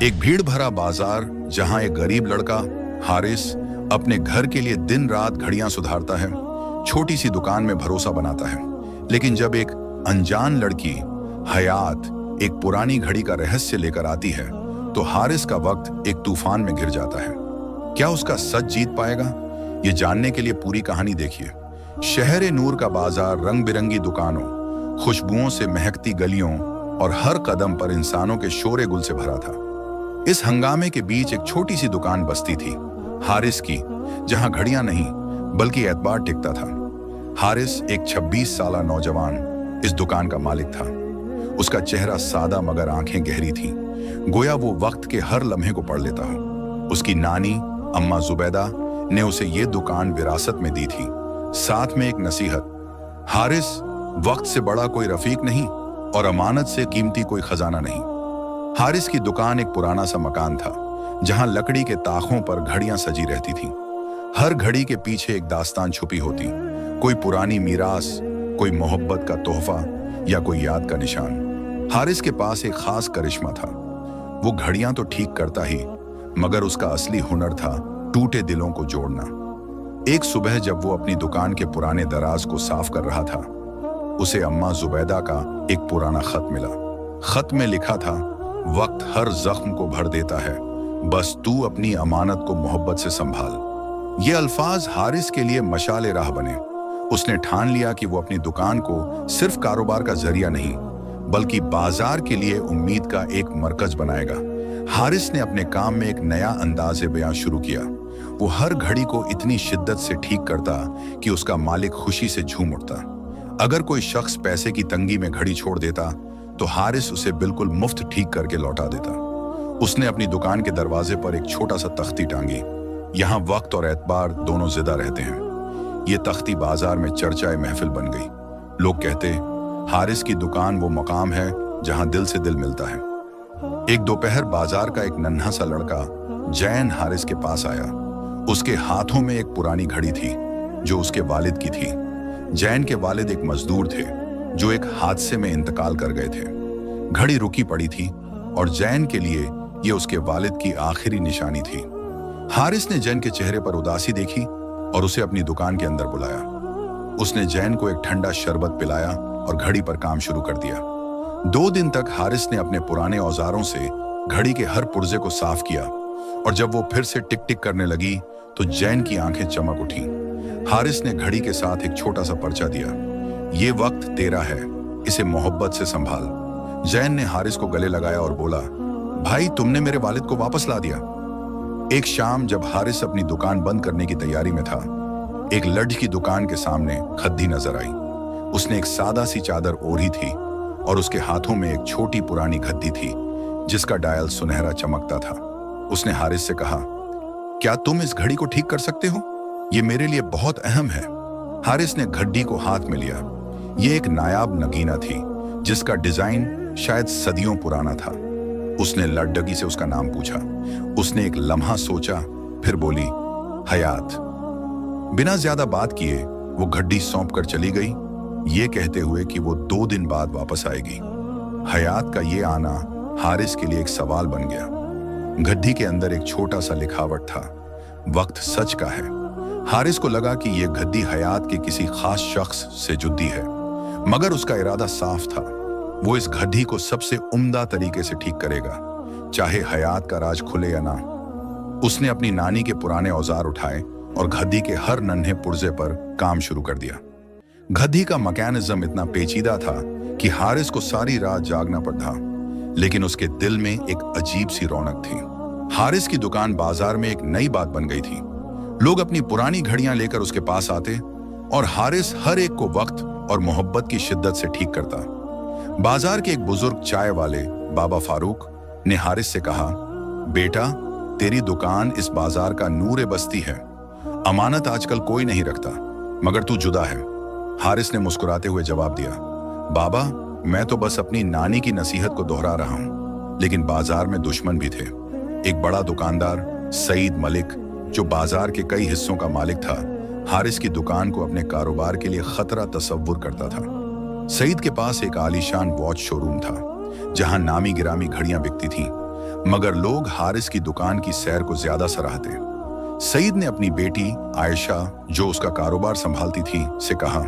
एक भीड़ भरा बाजार जहां एक गरीब लड़का हारिस अपने घर के लिए दिन रात घड़ियां सुधारता है, छोटी सी दुकान में भरोसा बनाता है। लेकिन जब एक अनजान लड़की हयात एक पुरानी घड़ी का रहस्य लेकर आती है तो हारिस का वक्त एक तूफान में घिर जाता है। क्या उसका सच जीत पाएगा? ये जानने के लिए पूरी कहानी देखिए। शहर नूर का बाजार रंग बिरंगी दुकानों, खुशबुओं से महकती गलियों और हर कदम पर इंसानों के शोरे गुल से भरा था। इस हंगामे के बीच एक छोटी सी दुकान बसती थी, हारिस की, जहां घड़ियां नहीं बल्कि एतबार टिकता था। हारिस एक 26 साला नौजवान इस दुकान का मालिक था। उसका चेहरा सादा मगर आंखें गहरी थीं, गोया वो वक्त के हर लम्हे को पढ़ लेता हो। उसकी नानी अम्मा जुबैदा ने उसे ये दुकान विरासत में दी थी, साथ में एक नसीहत, हारिस, वक्त से बड़ा कोई रफीक नहीं और अमानत से कीमती कोई खजाना नहीं। हारिस की दुकान एक पुराना सा मकान था जहां लकड़ी के ताखों पर घड़ियां सजी रहती थीं। हर घड़ी के पीछे एक दास्तान छुपी होती, कोई पुरानी मीरास, कोई मोहब्बत का तोहफा या कोई याद का निशान। हारिस के पास एक खास करिश्मा था। वो घड़ियां तो ठीक करता ही, मगर उसका असली हुनर था टूटे दिलों को जोड़ना। एक सुबह जब वो अपनी दुकान के पुराने दराज को साफ कर रहा था, उसे अम्मा जुबैदा का एक पुराना खत मिला। खत में लिखा था, वक्त हर जख्म को भर देता है, बस तू अपनी अमानत को मोहब्बत से संभाल। ये अल्फाज हारिस के लिए मशाले राह बने। उसने ठान लिया कि वो अपनी दुकान को सिर्फ कारोबार का जरिया नहीं बल्कि बाजार के लिए उम्मीद का एक मरकज बनाएगा। हारिस ने अपने काम में एक नया अंदाज़े बयां शुरू किया। वो हर घड़ी को इतनी शिद्दत से ठीक करता कि उसका मालिक खुशी से झूम उठता। अगर कोई शख्स पैसे की तंगी में घड़ी छोड़ देता तो हारिस उसे बिल्कुल मुफ्त ठीक करके लौटा देता। उसने अपनी दुकान के दरवाजे पर एक छोटा सा तख्ती टांगी। यहाँ वक्त और एतबार दोनों जिंदा रहते हैं। ये तख्ती बाजार में चर्चाए महफिल बन गई। लोग कहते, हारिस की दुकान वो मकाम है जहां दिल से दिल मिलता है। एक दोपहर बाजार का एक नन्हा सा लड़का जैन हारिस के पास आया। उसके हाथों में एक पुरानी घड़ी थी जो उसके वालिद की थी। जैन के वालिद एक मजदूर थे जो एक हादसे में इंतकाल कर गए थे। घड़ी रुकी पड़ी थी और जैन के लिए ये उसके वालिद की आखिरी निशानी थी। हारिस ने जैन के चेहरे पर उदासी देखी और उसे अपनी दुकान के अंदर बुलाया। उसने जैन को एक ठंडा शरबत पिलाया और घड़ी पर काम शुरू कर दिया। 2 दिन तक हारिस ने अपने पुराने औजारों से घड़ी के हर पुर्जे को साफ किया और जब वो फिर से टिक टिक करने लगी तो जैन की आंखें चमक उठी। हारिस ने घड़ी के साथ एक छोटा सा पर्चा दिया, ये वक्त तेरा है, इसे मोहब्बत से संभाल। जैन ने हारिस को गले लगाया और बोला, भाई, तुमने मेरे वालिद को वापस ला दिया। एक शाम जब हारिस अपनी दुकान बंद करने की तैयारी में था, एक लठ की दुकान के सामने खद्दी नजर आई। उसने एक सादा सी चादर ओढ़ी थी और उसके हाथों में एक छोटी पुरानी गद्दी थी जिसका डायल सुनहरा चमकता था। उसने हारिस से कहा, क्या तुम इस घड़ी को ठीक कर सकते हो? ये मेरे लिए बहुत अहम है। हारिस ने घड्डी को हाथ में लिया। ये एक नायाब नगीना थी जिसका डिजाइन शायद सदियों पुराना था। उसने लड़डगी से उसका नाम पूछा। उसने एक लम्हा सोचा, फिर बोली, हयात। बिना ज्यादा बात किए वो घड्डी सौंप कर चली गई, ये कहते हुए कि वो 2 दिन बाद वापस आएगी। हयात का ये आना हारिस के लिए एक सवाल बन गया। घड्डी के अंदर एक छोटा सा लिखावट था, वक्त सच का है। हारिस को लगा कि यह घड्डी हयात के किसी खास शख्स से जुड़ी है, मगर उसका इरादा साफ था। वो इस घड्डी को सबसे उम्दा तरीके से ठीक करेगा, चाहे हयात का राज खुले या ना। उसने अपनी नानी के पुराने औजार उठाए और घड्डी के हर नन्हे पुर्जे पर काम शुरू कर दिया। घड्डी का मैकेनिज्म इतना पेचीदा था कि हारिस को सारी रात जागना पड़ा, लेकिन उसके दिल में एक अजीब सी रौनक थी। हारिस की दुकान बाजार में एक नई बात बन गई थी। लोग अपनी पुरानी घड़ियां लेकर उसके पास आते और हारिस हर एक को वक्त और मोहब्बत की शिद्दत से ठीक करता। बाजार के एक बुजुर्ग चाय वाले बाबा फारूक ने हारिस से कहा, बेटा, तेरी दुकान इस बाजार का नूरे बस्ती है। अमानत आजकल कोई नहीं रखता, मगर तू जुदा है। हारिस ने मुस्कुराते हुए जवाब दिया, बाबा, मैं तो बस अपनी नानी की नसीहत को दोहरा रहा हूं। लेकिन बाजार में दुश्मन भी थे। एक बड़ा दुकानदार सईद मलिक, जो बाजार के कई हिस्सों का मालिक था, हारिस की दुकान को अपने कारोबार के लिए खतरा तस्वुर करता था। सईद के पास एक आलीशान वॉच शोरूम था जहां नामी गिरामी घड़ियां बिकती थीं, मगर लोग हारिस की दुकान की सैर को ज्यादा सराहते। सईद ने अपनी बेटी आयशा, जो उसका कारोबार संभालती थी, से कहा,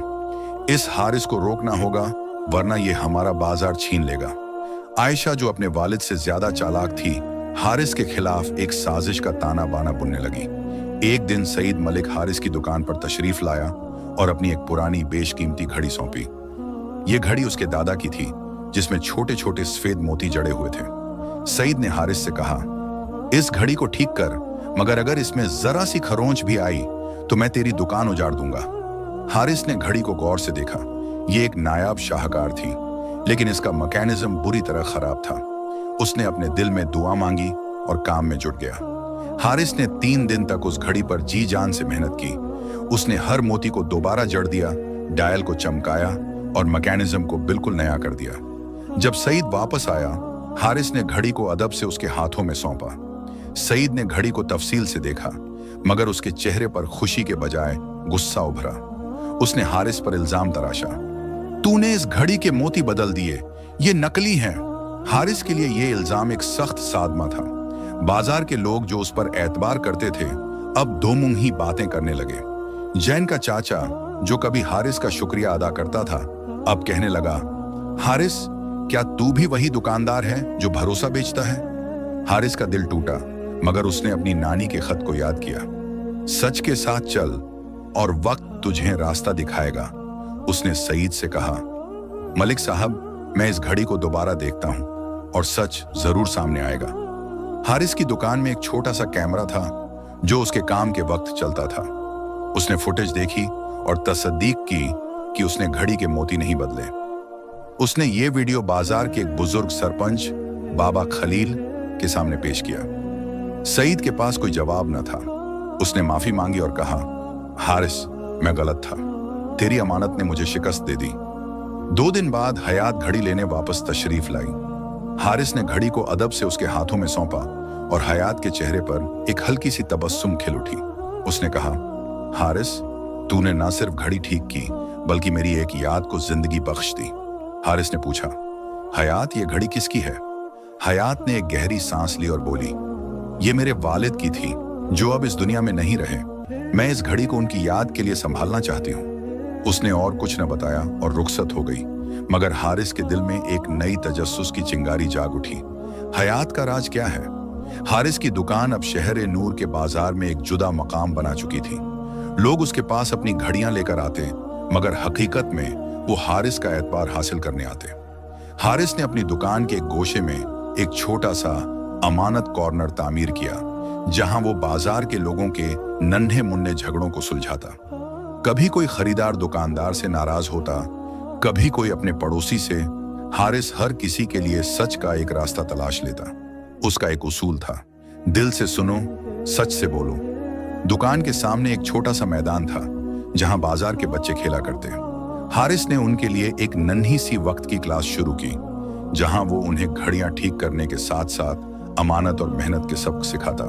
इस हारिस को रोकना होगा वरना ये हमारा बाजार छीन लेगा। आयशा, जो अपने वालिद से ज्यादा चालाक थी, हारिस के खिलाफ एक साजिश का ताना बाना बुनने लगी। एक दिन सईद मलिक हारिस की दुकान पर तशरीफ लाया और अपनी एक पुरानी बेशकीमती घड़ी सौंपी। ये घड़ी उसके दादा की थी, जिसमें छोटे छोटे सफेद मोती जड़े हुए थे। सईद ने हारिस से कहा, इस घड़ी को ठीक कर, मगर अगर इसमें जरा सी खरोंच भी आई तो मैं तेरी दुकान उजाड़ दूंगा। हारिस ने घड़ी को गौर से देखा। ये एक नायाब शाहकार थी, लेकिन इसका मैकेनिज्म बुरी तरह खराब था। उसने अपने दिल में दुआ मांगी और काम में जुट गया। हारिस ने 3 दिन तक उस घड़ी पर जी जान से मेहनत की। उसने हर मोती को दोबारा जड़ दिया, डायल को चमकाया और मैकेनिज्म को बिल्कुल नया कर दिया। जब सईद वापस आया, हारिस ने घड़ी को अदब से उसके हाथों में सौंपा। सईद ने घड़ी को तफसील से देखा, मगर उसके चेहरे पर खुशी के बजाय गुस्सा उभरा। उसने हारिस पर इल्जाम तराशा, तूने इस घड़ी के मोती बदल दिए, ये नकली हैं। हारिस के लिए यह इल्जाम एक सख्त सादमा था। बाजार के लोग जो उस पर एतबार करते थे, अब दो मुंही बातें करने लगे। जैन का चाचा, जो कभी हारिस का शुक्रिया अदा करता था, अब कहने लगा, हारिस, क्या तू भी वही दुकानदार है जो भरोसा बेचता है? हारिस का दिल टूटा, मगर उसने अपनी नानी के खत को याद किया, सच के साथ चल और वक्त तुझे रास्ता दिखाएगा। उसने सईद से कहा, मलिक साहब, मैं इस घड़ी को दोबारा देखता हूं और सच जरूर सामने आएगा। हारिस की दुकान में एक छोटा सा कैमरा था जो उसके काम के वक्त चलता था। उसने फुटेज देखी और तसदीक की कि उसने घड़ी के मोती नहीं बदले। उसने ये वीडियो बाजार के एक बुजुर्ग सरपंच बाबा खलील के सामने पेश किया। सईद के पास कोई जवाब न था। उसने माफी मांगी और कहा, हारिस, मैं गलत था, तेरी अमानत ने मुझे शिकस्त दे दी। 2 दिन बाद हयात घड़ी लेने वापस तशरीफ लाई। हारिस ने घड़ी को अदब से उसके हाथों में सौंपा और हयात के चेहरे पर एक हल्की सी तबस्सुम खिल उठी। उसने कहा, हारिस, तूने ना सिर्फ घड़ी ठीक की बल्कि मेरी एक याद को जिंदगी बख्श दी। हारिस ने पूछा, हयात, ये घड़ी किसकी है? हयात ने एक गहरी सांस ली और बोली, ये मेरे वालिद की थी जो अब इस दुनिया में नहीं रहे। मैं इस घड़ी को उनकी याद के लिए संभालना चाहती हूँ। उसने और कुछ न बताया और रुखसत हो गई, मगर हारिस के दिल में एक नई तजस्सुस की चिंगारी जाग उठी। हयात का राज क्या है? हारिस की दुकान अब शहर नूर के बाजार में एक जुदा मकाम बना चुकी थी। लोग उसके पास अपनी घड़ियां लेकर आते, मगर हकीकत में वो हारिस का एतबार हासिल करने आते। हारिस ने अपनी दुकान के एक गोशे में एक छोटा सा अमानत कॉर्नर तामीर किया, जहां वो बाजार के लोगों के नन्हे मुन्ने झगड़ों को सुलझाता। कभी कोई खरीदार दुकानदार से नाराज होता, कभी कोई अपने पड़ोसी से। हारिस हर किसी के लिए सच का एक रास्ता तलाश लेता। उसका एक उसूल था, दिल से सुनो, सच से बोलो। दुकान के सामने एक छोटा सा मैदान था जहां बाजार के बच्चे खेला करते। हारिस ने उनके लिए एक नन्ही सी वक्त की क्लास शुरू की, जहां वो उन्हें घड़ियां ठीक करने के साथ साथ अमानत और मेहनत के सबक सिखाता।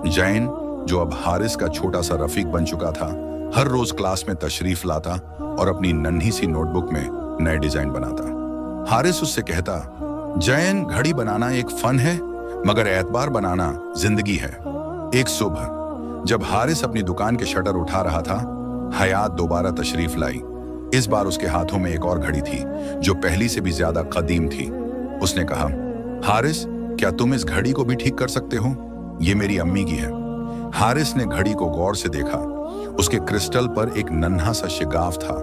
जैन, जो अब हारिस का छोटा सा रफीक बन चुका था, हर रोज क्लास में तशरीफ लाता और अपनी नन्ही सी नोटबुक में नए डिजाइन बनाता। हारिस उससे कहता, जैन, घड़ी बनाना एक फन है, मगर एतबार बनाना जिंदगी है। एक सुबह जब हारिस अपनी दुकान के शटर उठा रहा था, हयात दोबारा तशरीफ लाई। इस बार उसके हाथों में एक और घड़ी थी जो पहली से भी ज्यादा कदीम थी। उसने कहा, हारिस, क्या तुम इस घड़ी को भी ठीक कर सकते हो? ये मेरी अम्मी की है। हारिस ने घड़ी को गौर से देखा। उसके क्रिस्टल पर एक नन्हा सा शिगाफ था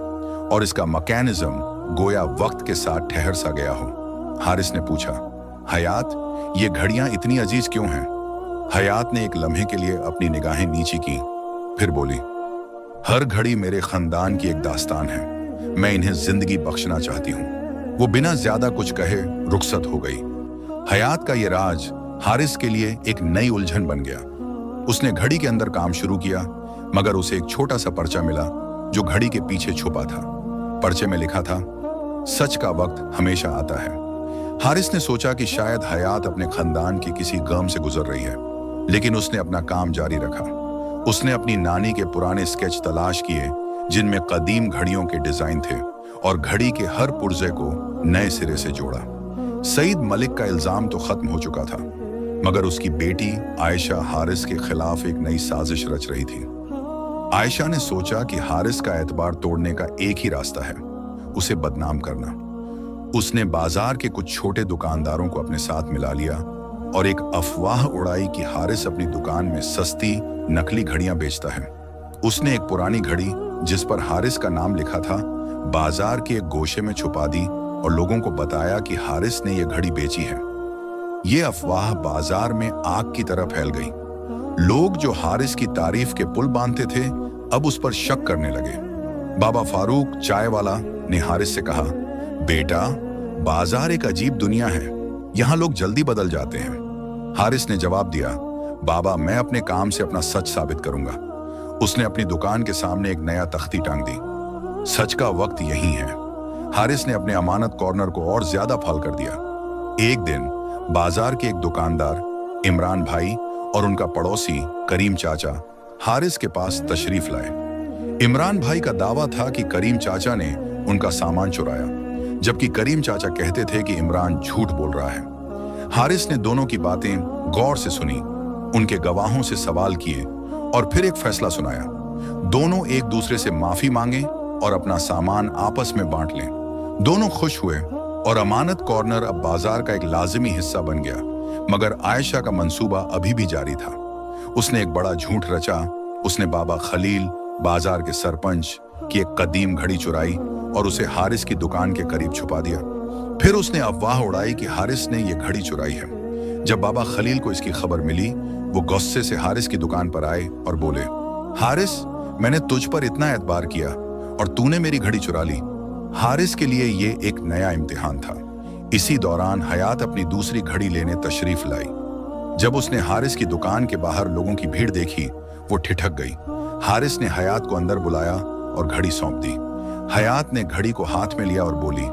और इसका मैकेनिज्म गोया वक्त के साथ ठहर सा गया हो। हारिस ने पूछा, हयात, ये घड़ियां इतनी अजीज क्यों हैं? हयात ने एक लम्हे के लिए अपनी निगाहें नीची की, फिर बोली, हर घड़ी मेरे खानदान की एक दास्तान है। मैं इन्हें जिंदगी बख्शना चाहती हूँ। वो बिना ज्यादा कुछ कहे रुखसत हो गई। हयात का ये राज हारिस के लिए एक नई उलझन बन गया। उसने घड़ी के अंदर काम शुरू किया, मगर उसे एक छोटा सा पर्चा मिला जो घड़ी के पीछे छुपा था। पर्चे में लिखा था, सच का वक्त हमेशा आता है। हारिस ने सोचा कि शायद हयात अपने खानदान के किसी गम से गुजर रही है, लेकिन उसने अपना काम जारी रखा। उसने अपनी नानी के पुराने स्केच तलाश किए जिनमें कदीम घड़ियों के डिजाइन थे और घड़ी के हर पुर्जे को नए सिरे से जोड़ा। सईद मलिक का इल्जाम तो खत्म हो चुका था, मगर उसकी बेटी आयशा हारिस के खिलाफ एक नई साजिश रच रही थी। आयशा ने सोचा कि हारिस का एतबार तोड़ने का एक ही रास्ता है, उसे बदनाम करना। उसने बाजार के कुछ छोटे दुकानदारों को अपने साथ मिला लिया और एक अफवाह उड़ाई कि हारिस अपनी दुकान में सस्ती नकली घड़ियां बेचता है। उसने एक पुरानी घड़ी जिस पर हारिस का नाम लिखा था बाजार के एक गोशे में छुपा दी और लोगों को बताया कि हारिस ने यह घड़ी बेची है। ये अफवाह बाजार में आग की तरह फैल गई। लोग जो हारिस की तारीफ के पुल बांधते थे अब उस पर शक करने लगे। बाबा फारूक चाय वाला ने हारिस से कहा, बेटा, बाजार एक अजीब दुनिया है, यहाँ लोग जल्दी बदल जाते हैं। हारिस ने जवाब दिया, बाबा, मैं अपने काम से अपना सच साबित करूंगा। उसने अपनी दुकान के सामने एक नया तख्ती टांग दी। सच का वक्त यही है। हारिस ने अपने अमानत कॉर्नर को और ज्यादा फल कर दिया। एक दिन बाजार के एक दुकानदार इमरान भाई और उनका पड़ोसी करीम चाचा हारिस के पास तशरीफ लाए। इमरान भाई का दावा था कि करीम चाचा ने उनका सामान चुराया, जबकि करीम चाचा कहते थे कि इमरान झूठ बोल रहा है। हारिस ने दोनों की बातें गौर से सुनी, उनके गवाहों से सवाल किए और फिर एक फैसला सुनाया। दोनों एक दूसरे से माफी मांगे और अपना सामान आपस में बांट लें। दोनों खुश हुए और अमानत कॉर्नर अब बाजार का एक लाजिमी हिस्सा बन गया। मगर आयशा का मंसूबा अभी भी जारी था। उसने एक बड़ा झूठ रचा। उसने बाबा खलील, बाजार के सरपंच, की एक कदीम घड़ी चुराई और उसे हारिस की दुकान के करीब छुपा दिया। फिर उसने अफवाह उड़ाई कि हारिस ने यह घड़ी चुराई है। जब बाबा खलील को इसकी खबर मिली, वो गुस्से से हारिस की दुकान पर आए और बोले, हारिस, मैंने तुझ पर इतना एतबार किया और तूने मेरी घड़ी चुरा ली। हारिस के लिए ये एक नया इम्तिहान था। इसी दौरान हयात अपनी दूसरी घड़ी लेने तशरीफ लाई। जब उसने हारिस की दुकान के बाहर लोगों की भीड़ देखी, वो ठिठक गई। हारिस ने हयात को अंदर बुलाया और घड़ी सौंप दी। हयात ने घड़ी को हाथ में लिया और बोली,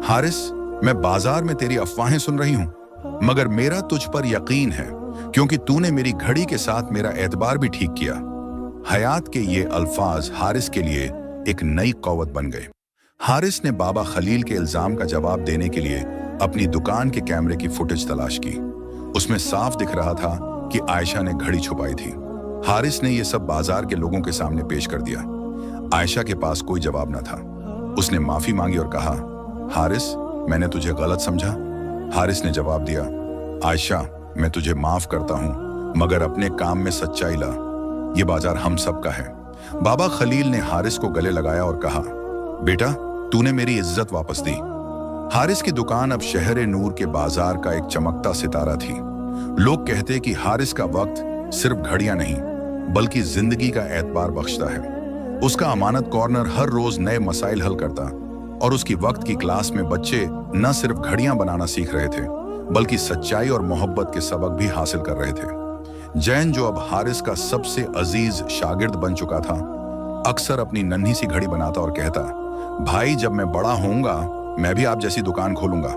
हारिस, मैं बाजार में तेरी अफवाहें सुन रही हूं, मगर मेरा तुझ पर यकीन है क्योंकि तूने मेरी घड़ी के साथ मेरा एतबार भी ठीक किया। हयात के ये अल्फाज हारिस के लिए एक नई कौवत बन गए। हारिस ने बाबा खलील के इल्जाम का जवाब देने के लिए अपनी दुकान के कैमरे की फुटेज तलाश की। उसमें साफ दिख रहा था कि आयशा ने घड़ी छुपाई थी। हारिस ने यह सब बाजार के लोगों के सामने पेश कर दिया। आयशा के पास कोई जवाब न था। उसने माफी मांगी और कहा, हारिस, मैंने तुझे गलत समझा। हारिस ने जवाब दिया, आयशा, मैं तुझे माफ करता हूं, मगर अपने काम में सच्चाई ला। ये बाजार हम सब का है। बाबा खलील ने हारिस को गले लगाया और कहा, बेटा, तूने मेरी इज्जत वापस दी। हारिस की दुकान अब शहर नूर के बाजार का एक चमकता सितारा थी। लोग कहते कि हारिस का वक्त सिर्फ घड़ियां नहीं बल्कि जिंदगी का एतबार बख्शता है। उसका अमानत कॉर्नर हर रोज नए मसाइल हल करता और उसकी वक्त की क्लास में बच्चे न सिर्फ घड़ियां बनाना सीख रहे थे बल्कि सच्चाई और मोहब्बत के सबक भी हासिल कर रहे थे। जैन, जो अब हारिस का सबसे अजीज शागिर्द बन चुका था, अक्सर अपनी नन्ही सी घड़ी बनाता और कहता, भाई, जब मैं बड़ा होऊंगा मैं भी आप जैसी दुकान खोलूंगा।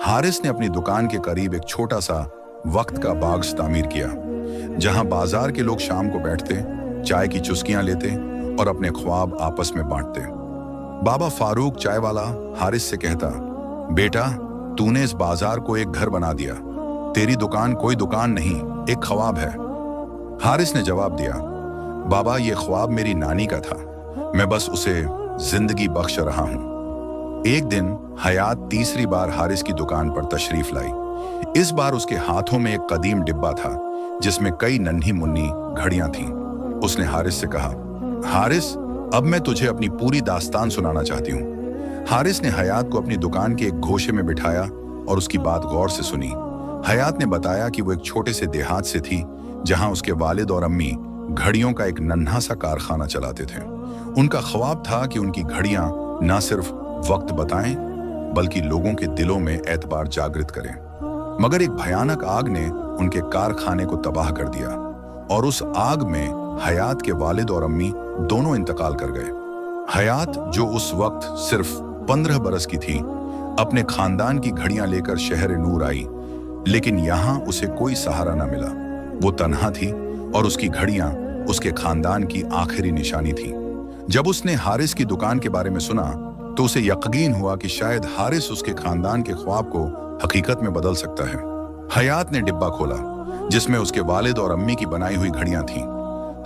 हारिस ने अपनी दुकान के करीब एक छोटा सा वक्त का बाग तामीर किया, जहां बाजार के लोग शाम को बैठते, चाय की चुस्कियां लेते और अपने ख्वाब आपस में बांटते। बाबा फारूक चाय वाला हारिस से कहता, बेटा, तूने इस बाजार को एक घर बना दिया। तेरी दुकान कोई दुकान नहीं, एक ख्वाब है। हारिस ने जवाब दिया, बाबा, ये ख्वाब मेरी नानी का था, मैं बस उसे जिंदगी बख्श रहा हूं। एक दिन हयात तीसरी बार हारिस की दुकान पर तशरीफ लाई। इस बार उसके हाथों में एक कदीम डिब्बा था जिसमें कई नन्ही मुन्नी घड़ियां थीं। उसने हारिस से कहा, हारिस, अब मैं तुझे अपनी पूरी दास्तान सुनाना चाहती हूँ। हारिस ने हयात को अपनी दुकान के एक घोषे में बिठाया और उसकी बात गौर से सुनी। हयात ने बताया कि वो एक छोटे से देहात से थी जहां उसके वालिद और अम्मी घड़ियों का एक नन्हा सा कारखाना चलाते थे। उनका ख्वाब था कि उनकी घड़ियां न सिर्फ वक्त बताएं बल्कि लोगों के दिलों में एतबार जागृत करें। मगर एक भयानक आग ने उनके कारखाने को तबाह कर दिया और उस आग में हयात के वालिद और अम्मी दोनों इंतकाल कर गए। हयात, जो उस वक्त सिर्फ 15 बरस की थी, अपने खानदान की घड़ियां लेकर शहर नूर आई, लेकिन यहां उसे कोई सहारा न मिला। वो तन्हा थी और उसकी घड़ियां उसके खानदान की आखिरी निशानी थी। जब उसने हारिस की दुकान के बारे में सुना तो उसे यकीन हुआ कि शायद हारिस उसके खानदान के ख्वाब को हकीकत में बदल सकता है। हयात ने डिब्बा खोला जिसमें उसके वालिद और अम्मी की बनाई हुई घड़ियां थीं।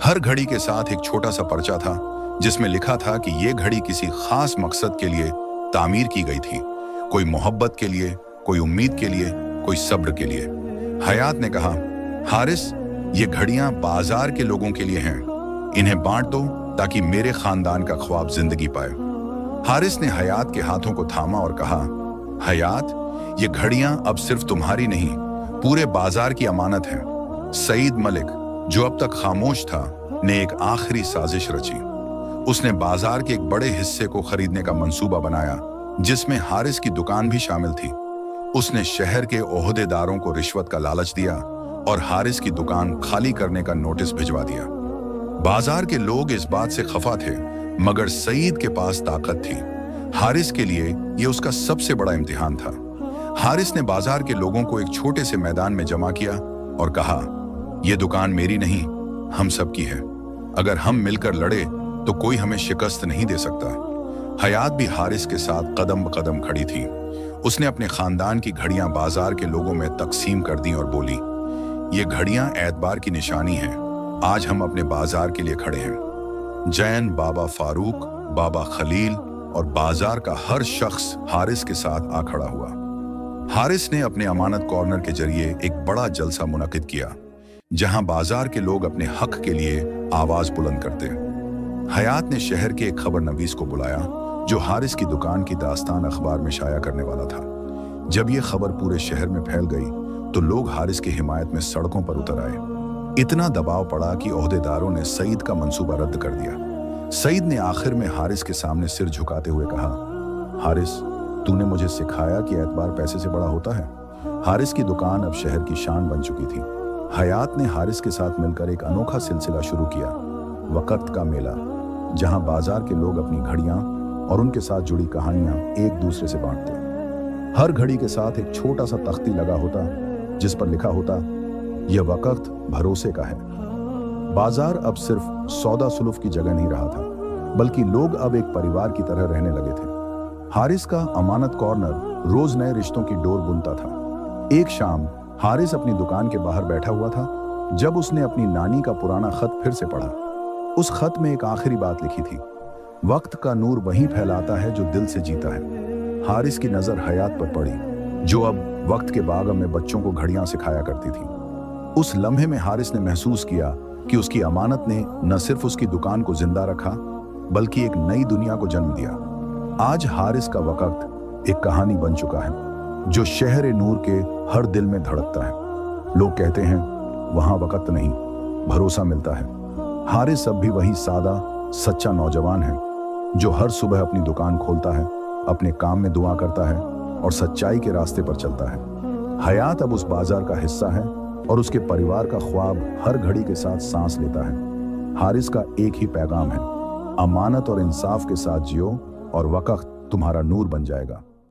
हर घड़ी के साथ एक छोटा सा पर्चा था जिसमें लिखा था कि ये घड़ी किसी खास मकसद के लिए तामीर की गई थी, कोई मोहब्बत के लिए, कोई उम्मीद के लिए, कोई सब्र के लिए। हयात ने कहा, हारिस, ये घड़ियां बाजार के लोगों के लिए हैं, इन्हें बांट दो ताकि मेरे खानदान का ख्वाब जिंदगी पाए। हारिस ने हयात के हाथों को थामा और कहा, हयात, ये घड़ियां अब सिर्फ तुम्हारी नहीं, पूरे बाजार की अमानत हैं। सईद मलिक, जो अब तक खामोश था, ने एक आखिरी साजिश रची। उसने बाजार के एक बड़े हिस्से को खरीदने का मंसूबा बनाया, जिसमें हारिस की दुकान भी शामिल थी। उसने शहर के ओहदेदारों को रिश्वत का लालच दिया और हारिस की दुकान खाली करने का नोटिस भिजवा दिया। बाजार के लोग इस बात से खफा थे, मगर सईद के पास ताकत थी। हारिस के लिए यह उसका सबसे बड़ा इम्तिहान था। हारिस ने बाजार के लोगों को एक छोटे से मैदान में जमा किया और कहा, यह दुकान मेरी नहीं, हम सबकी है। अगर हम मिलकर लड़े तो कोई हमें शिकस्त नहीं दे सकता। हयात भी हारिस के साथ कदम ब कदम खड़ी थी। उसने अपने खानदान की घड़ियां बाजार के लोगों में तकसीम कर दी और बोली, ये घड़ियां एतबार की निशानी हैं। आज हम अपने बाजार के लिए खड़े हैं। जैन, बाबा फारूक, बाबा खलील और बाजार का हर शख्स हारिस के साथ आ खड़ा हुआ। हारिस ने अपने अमानत कॉर्नर के जरिए एक बड़ा जलसा मुनक्किद किया, जहां बाजार के लोग अपने हक के लिए आवाज बुलंद करते। हयात ने शहर के एक खबरनवीस को बुलाया, जो हारिस की दुकान की दास्तान अखबार में शाया करने वाला था। जब यह खबर पूरे शहर में फैल गई तो लोग हारिस की हिमायत में सड़कों पर उतर आए। इतना दबाव पड़ा कि ओहदेदारों ने सईद का मंसूबा रद्द कर दिया। सईद ने आखिर में हारिस के सामने सिर झुकाते हुए कहा, हारिस, तूने मुझे सिखाया कि एतबार पैसे से बड़ा होता है। हारिस की दुकान अब शहर की शान बन चुकी थी। हयात ने हारिस के साथ मिलकर एक अनोखा सिलसिला शुरू किया, वक़्त का मेला, जहां बाजार के लोग अपनी घड़ियां और उनके साथ जुड़ी कहानियां एक दूसरे से बांटते। हर घड़ी के साथ एक छोटा सा तख्ती लगा होता जिस पर लिखा होता, यह वक़्त भरोसे का है। बाजार अब सिर्फ सौदा सुलूफ की जगह नहीं रहा था, बल्कि लोग अब एक परिवार की तरह रहने लगे थे। हारिस का अमानत कॉर्नर रोज नए रिश्तों की डोर बुनता था। एक शाम हारिस अपनी दुकान के बाहर बैठा हुआ था जब उसने अपनी नानी का पुराना खत फिर से पढ़ा। उस खत में एक आखिरी बात लिखी थी, वक्त का नूर वहीं फैलाता है जो दिल से जीता है। हारिस की नजर हयात पर पड़ी, जो अब वक्त के बागम में बच्चों को घड़ियां सिखाया करती थी। उस लम्हे में हारिस ने महसूस किया कि उसकी अमानत ने न सिर्फ उसकी दुकान को जिंदा रखा, बल्कि एक नई दुनिया को जन्म दिया। आज हारिस का वक़्त एक कहानी बन चुका है, जो शहर नूर के हर दिल में धड़कता है। लोग कहते हैं, वहां वक़्त नहीं, भरोसा मिलता है। हारिस अब भी वही सादा सच्चा नौजवान है, जो हर सुबह अपनी दुकान खोलता है, अपने काम में दुआ करता है और सच्चाई के रास्ते पर चलता है। हयात अब उस बाजार का हिस्सा है और उसके परिवार का ख्वाब हर घड़ी के साथ सांस लेता है। हारिस का एक ही पैगाम है, अमानत और इंसाफ के साथ जियो और वक़्त तुम्हारा नूर बन जाएगा।